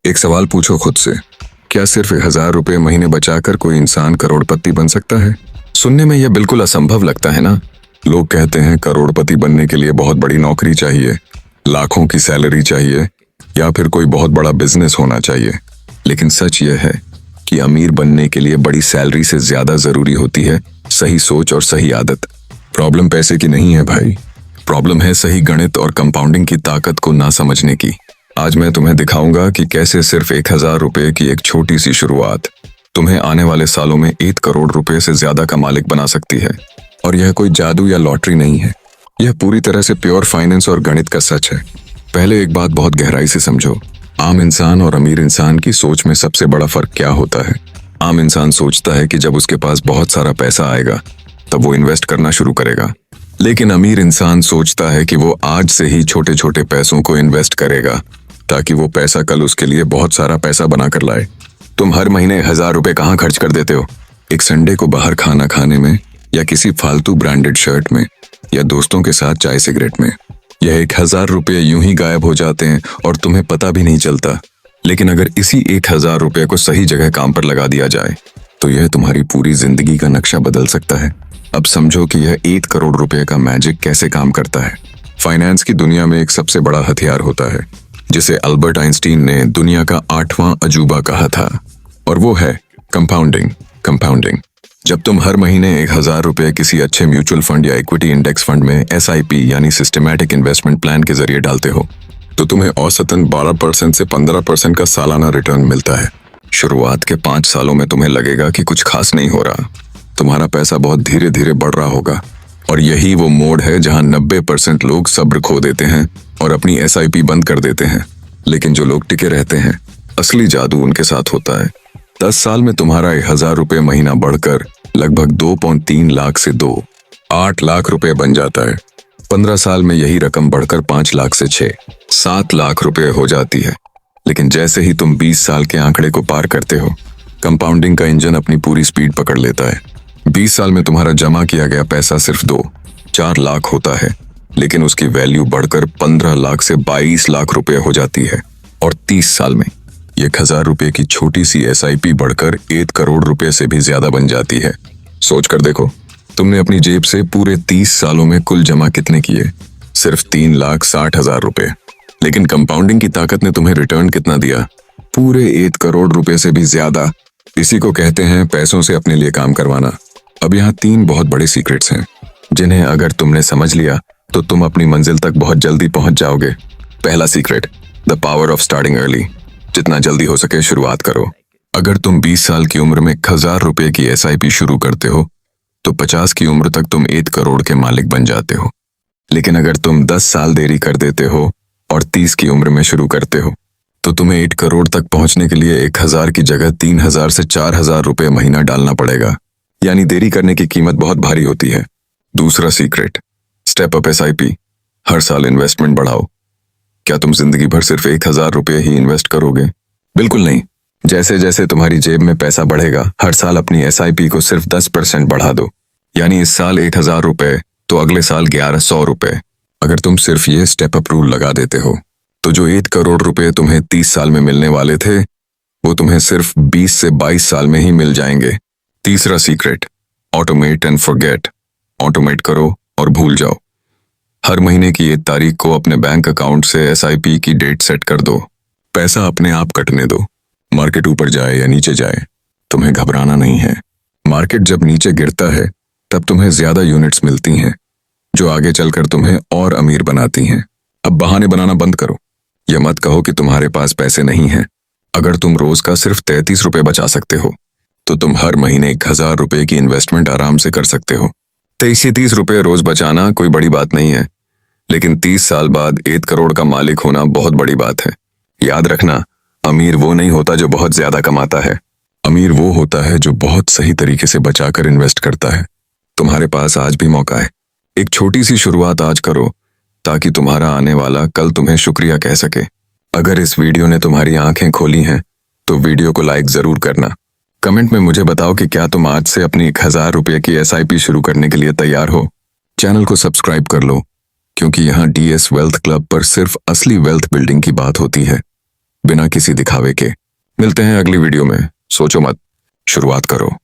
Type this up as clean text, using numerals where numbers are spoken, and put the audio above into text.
एक सवाल पूछो खुद से, क्या सिर्फ 1,000 रुपये महीने बचाकर कोई इंसान करोड़पति बन सकता है? सुनने में यह बिल्कुल असंभव लगता है ना। लोग कहते हैं करोड़पति बनने के लिए बहुत बड़ी नौकरी चाहिए, लाखों की सैलरी चाहिए या फिर कोई बहुत बड़ा बिजनेस होना चाहिए। लेकिन सच यह है कि अमीर बनने के लिए बड़ी सैलरी से ज्यादा जरूरी होती है सही सोच और सही आदत। प्रॉब्लम पैसे की नहीं है भाई, प्रॉब्लम है सही गणित और कंपाउंडिंग की ताकत को ना समझने की। आज मैं तुम्हें दिखाऊंगा कि कैसे सिर्फ 1,000 रुपये की एक छोटी सी शुरुआत तुम्हें आने वाले सालों में 1 करोड़ रुपए से ज्यादा का मालिक बना सकती है। और यह कोई जादू या लॉटरी नहीं है, यह पूरी तरह से प्योर फाइनेंस और गणित का सच है। पहले एक बात बहुत गहराई से समझो, आम इंसान और अमीर इंसान की सोच में सबसे बड़ा फर्क क्या होता है। आम इंसान सोचता है कि जब उसके पास बहुत सारा पैसा आएगा तब वो इन्वेस्ट करना शुरू करेगा, लेकिन अमीर इंसान सोचता है कि वो आज से ही छोटे छोटे पैसों को इन्वेस्ट करेगा ताकि वो पैसा कल उसके लिए बहुत सारा पैसा बना कर लाए। तुम हर महीने 1,000 रुपये कहाँ खर्च कर देते हो? एक संडे को बाहर खाना खाने में, या किसी फालतू ब्रांडेड शर्ट में, या दोस्तों के साथ चाय सिगरेट में। यह 1,000 रुपये यूं ही गायब हो जाते हैं और तुम्हें पता भी नहीं चलता। लेकिन अगर इसी 1,000 रुपये को सही जगह काम पर लगा दिया जाए तो यह तुम्हारी पूरी जिंदगी का नक्शा बदल सकता है। अब समझो कि यह 1 करोड़ रुपए का मैजिक कैसे काम करता है। फाइनेंस की दुनिया में एक सबसे बड़ा हथियार होता है जिसे अल्बर्ट आइंस्टीन ने दुनिया का 8वां अजूबा कहा था, और वो है कंपाउंडिंग। कंपाउंडिंग जब तुम हर महीने 1,000 रुपये किसी अच्छे म्यूचुअल फंड या इक्विटी इंडेक्स फंड में SIP यानी सिस्टमैटिक इन्वेस्टमेंट प्लान के जरिए डालते हो तो तुम्हें औसतन 12% से 15% का सालाना रिटर्न मिलता है। शुरुआत के 5 सालों में तुम्हें लगेगा कि कुछ खास नहीं हो रहा, तुम्हारा पैसा बहुत धीरे धीरे बढ़ रहा होगा। और यही वो मोड़ है जहां 90% लोग सब्र खो देते हैं और अपनी SIP बंद कर देते हैं। लेकिन जो लोग टिके रहते हैं, असली जादू उनके साथ होता है। 10 साल में तुम्हारा 1,000 रुपये महीना बढ़कर लगभग 2.3 लाख से 8 लाख रुपए बन जाता है। 15 साल में यही रकम बढ़कर 5 लाख से 7 लाख रुपए हो जाती है। लेकिन जैसे ही तुम 20 साल के आंकड़े को पार करते हो, कंपाउंडिंग का इंजन अपनी पूरी स्पीड पकड़ लेता है। 20 साल में तुम्हारा जमा किया गया पैसा सिर्फ 2-4 लाख होता है, लेकिन उसकी वैल्यू बढ़कर 15 लाख से 22 लाख रुपए हो जाती है। और 30 साल में 1,000 रुपये की छोटी सी SIP बढ़कर 1 करोड़ रुपए से भी ज्यादा बन जाती है। सोच कर देखो, तुमने अपनी जेब से पूरे 30 सालों में कुल जमा कितने किए? सिर्फ 3,60,000 रुपए। लेकिन कंपाउंडिंग की ताकत ने तुम्हें रिटर्न कितना दिया? पूरे 1 करोड़ रुपए से भी ज्यादा। इसी को कहते हैं पैसों से अपने लिए काम करवाना। अब यहाँ 3 बहुत बड़े सीक्रेट्स हैं जिन्हें अगर तुमने समझ लिया तो तुम अपनी मंजिल तक बहुत जल्दी पहुंच जाओगे। पहला secret, the power of starting early. जितना जल्दी हो सके शुरुआत करो। अगर तुम 20 साल की उम्र में 1,000 रुपये की SIP शुरू करते हो तो 50 की उम्र तक तुम 1 करोड़ के मालिक बन जाते हो। लेकिन अगर तुम 10 साल देरी कर देते हो और 30 की उम्र में शुरू करते हो तो तुम्हें 1 करोड़ तक पहुंचने के लिए 1,000 की जगह 3,000 से 4,000 रुपये महीना डालना पड़ेगा। यानी देरी करने की कीमत बहुत भारी होती है। दूसरा सीक्रेट, स्टेप अप SIP। हर साल इन्वेस्टमेंट बढ़ाओ। क्या तुम जिंदगी भर सिर्फ 1,000 रुपये ही इन्वेस्ट करोगे? बिल्कुल नहीं। जैसे जैसे तुम्हारी जेब में पैसा बढ़ेगा, हर साल अपनी SIP को सिर्फ 10% बढ़ा दो। यानी इस साल 1,000 रुपये तो अगले साल 1,100 रुपये। अगर तुम सिर्फ ये स्टेप अप रूल लगा देते हो तो जो 1 करोड़ रुपए तुम्हें 30 साल में मिलने वाले थे वो तुम्हें सिर्फ 20 से 22 साल में ही मिल जाएंगे। तीसरा secret, automate and forget. Automate करो और भूल जाओ। हर महीने की 1 तारीख को अपने बैंक अकाउंट से SIP की डेट सेट कर दो। पैसा अपने आप कटने दो। मार्केट ऊपर जाए या नीचे जाए, तुम्हें घबराना नहीं है। मार्केट जब नीचे गिरता है तब तुम्हें ज्यादा यूनिट्स मिलती हैं जो आगे चलकर तुम्हें और अमीर बनाती हैं। अब बहाने बनाना बंद करो। यह मत कहो कि तुम्हारे पास पैसे नहीं हैं। अगर तुम रोज का सिर्फ 33 रुपये बचा सकते हो तो तुम हर महीने 1,000 रुपये की इन्वेस्टमेंट आराम से कर सकते हो। 23 रुपये रोज बचाना कोई बड़ी बात नहीं है, लेकिन 30 साल बाद 1 करोड़ का मालिक होना बहुत बड़ी बात है। याद रखना, अमीर वो नहीं होता जो बहुत ज्यादा कमाता है। अमीर वो होता है जो बहुत सही तरीके से बचाकर इन्वेस्ट करता है। तुम्हारे पास आज भी मौका है। एक छोटी सी शुरुआत आज करो ताकि तुम्हारा आने वाला कल तुम्हें शुक्रिया कह सके। अगर इस वीडियो ने तुम्हारी आंखें खोली हैं तो वीडियो को लाइक जरूर करना। कमेंट में मुझे बताओ कि क्या तुम आज से अपनी 1,000 रुपये की SIP शुरू करने के लिए तैयार हो। चैनल को सब्सक्राइब कर लो, क्योंकि यहाँ DS वेल्थ क्लब पर सिर्फ असली वेल्थ बिल्डिंग की बात होती है। बिना किसी दिखावे के। मिलते हैं अगली वीडियो में। सोचो मत, शुरुआत करो।